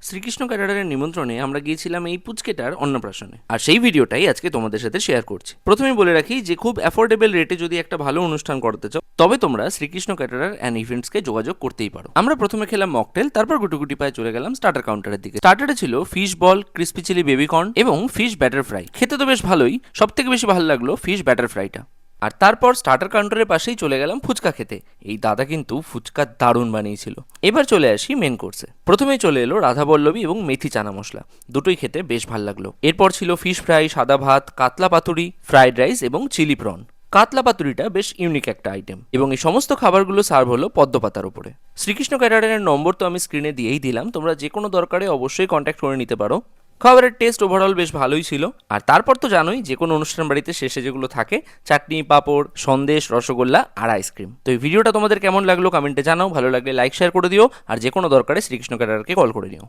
শ্রীকৃষ্ণ ক্যাটারারের নিমন্ত্রণে আমরা গিয়েছিলাম এই পুচকেটার অন্নপ্রাশনে, আর সেই ভিডিওটাই আজকে তোমাদের সাথে শেয়ার করছি। প্রথমেই বলে রাখি যে খুব অ্যাফোর্ডেবল রেটে যদি একটা ভালো অনুষ্ঠান করতে চাও তবে তোমরা শ্রীকৃষ্ণ ক্যাটারার অ্যান্ড ইভেন্টসকে যোগাযোগ করতেই পারো। আমরা প্রথমে খেলাম মকটেল, তারপর গুটি পায়ে চলে গেলাম স্টার্টার কাউন্টারের দিকে। স্টার্টারে ছিল fish ball, crispy chilli baby corn এবং ফিশ ব্যাটার ফ্রাই। খেতে তো বেশ ভালোই, সব থেকে বেশি ভালো লাগলো ফিশ ব্যাটার ফ্রাইটা। আর তারপর স্টার্টার কাউন্টারের পাশেই চলে গেলাম ফুচকা খেতে। এই দাদা কিন্তু ফুচকা দারুণ বানিয়েছিল। এবার চলে আসি মেন কোর্সে। প্রথমেই চলে এলো রাধাবল্লভী এবং মেথি চানা মশলা, দুটোই খেতে বেশ ভালো লাগলো। এরপর ছিল ফিশ ফ্রাই, সাদা ভাত, কাতলা পাতুরি, ফ্রাইড রাইস এবং চিলি প্রন। কাতলা পাতুরিটা বেশ ইউনিক একটা আইটেম, এবং এই সমস্ত খাবারগুলো সার্ভ হলো পদ্ম পাতার উপরে। শ্রীকৃষ্ণ ক্যাটারারের নম্বর তো আমি স্ক্রিনে দিয়েই দিলাম, তোমরা যে কোনো দরকারে অবশ্যই কন্ট্যাক্ট করে নিতে পারো। খাবারের টেস্ট ওভারঅল বেশ ভালোই ছিল। আর তারপর তো জানোই যে কোনো অনুষ্ঠান বাড়িতে শেষে যেগুলো থাকে, চাটনি, পাঁপড়, সন্দেশ, রসগোল্লা আর আইসক্রিম। তো এই ভিডিওটা তোমাদের কেমন লাগলো কমেন্টে জানাও। ভালো লাগলে লাইক শেয়ার করে দিও, আর যে কোনো দরকারে শ্রীকৃষ্ণ ক্যাটারারকে কল করে নিও।